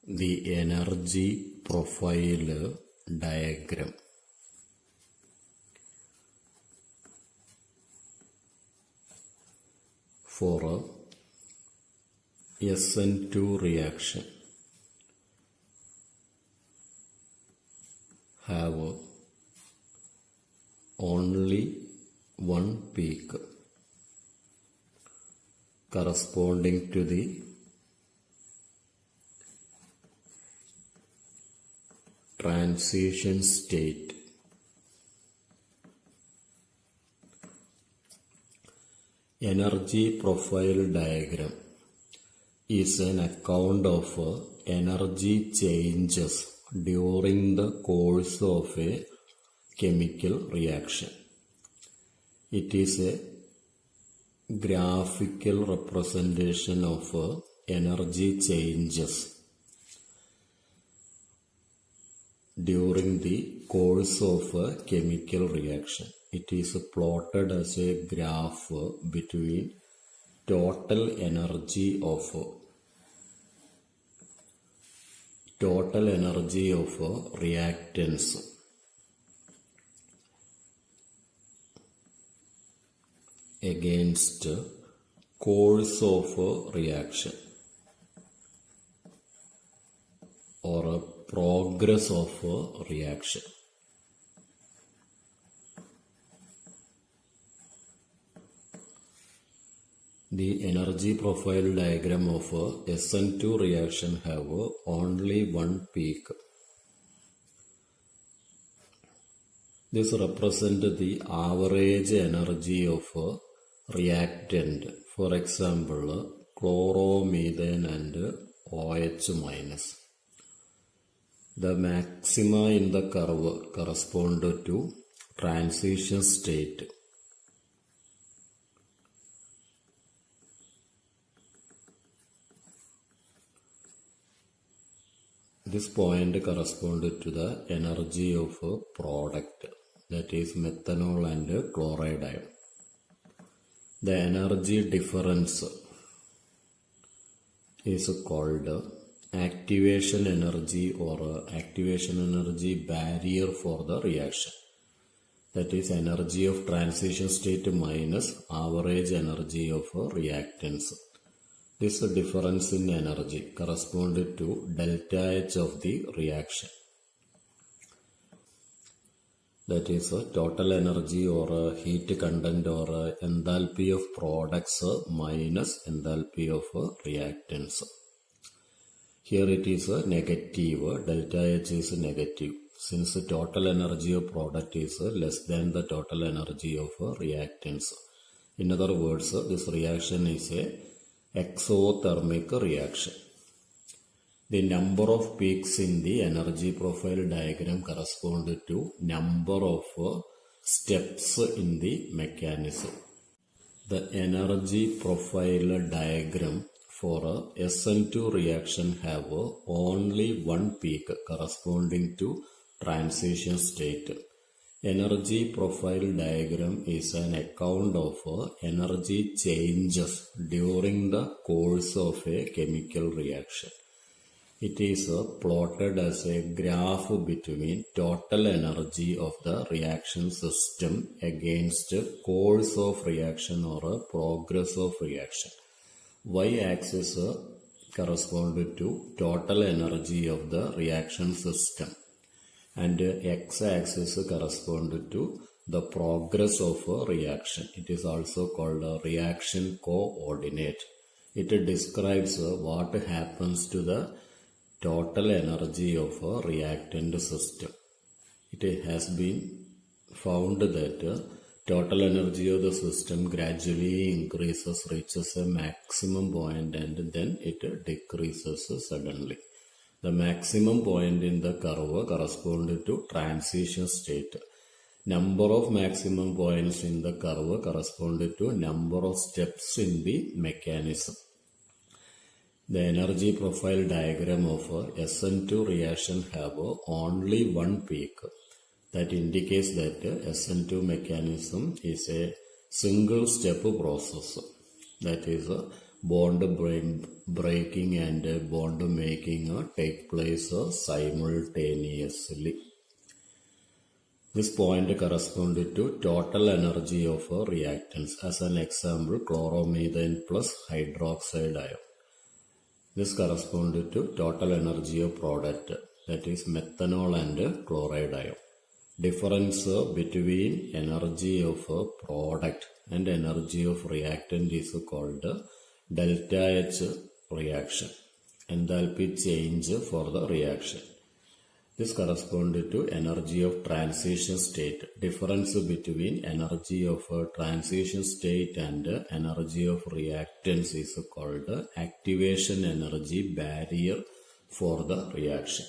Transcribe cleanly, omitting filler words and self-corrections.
the energy profile diagram for a SN2 reaction have only one peak corresponding to the transition state. Energy profile diagram is an account of energy changes during the course of a chemical reaction. It is a graphical representation of energy changes during the course of a chemical reaction. It is plotted as a graph between total energy of reactants against course of reaction or a progress of reaction. The energy profile diagram of SN2 reaction have only one peak. This represents the average energy of reactant, for example chloromethane and OH minus. The maxima in the curve correspond to transition state. This point corresponds to the energy of a product, that is methanol and chloride ion. The energy difference is called activation energy or activation energy barrier for the reaction. That is energy of transition state minus average energy of reactants. This difference in energy corresponds to delta H of the reaction. That is total energy or heat content or enthalpy of products minus enthalpy of reactants. Here it is negative, delta H is negative, since the total energy of product is less than the total energy of reactants. In other words, this reaction is a exothermic reaction. The number of peaks in the energy profile diagram correspond to number of steps in the mechanism. The energy profile diagram for a SN2 reaction have only one peak corresponding to transition state. Energy profile diagram is an account of energy changes during the course of a chemical reaction. It is plotted as a graph between total energy of the reaction system against course of reaction or progress of reaction. Y-axis corresponds to total energy of the reaction system, and x-axis corresponds to the progress of a reaction. It is also called a reaction coordinate. It describes what happens to the total energy of a reactant system. It has been found that total energy of the system gradually increases, reaches a maximum point, and then it decreases suddenly. The maximum point in the curve corresponds to transition state. Number of maximum points in the curve correspond to number of steps in the mechanism. The energy profile diagram of SN2 reaction have only one peak. That indicates that SN2 mechanism is a single step process. That is, bond breaking and bond making take place simultaneously. This point corresponds to total energy of reactants. As an example, chloromethane plus hydroxide ion. This corresponds to total energy of product, that is methanol and chloride ion. Difference between energy of product and energy of reactant is called delta H reaction, enthalpy change for the reaction. This corresponds to energy of transition state. Difference between energy of transition state and energy of reactants is called activation energy barrier for the reaction.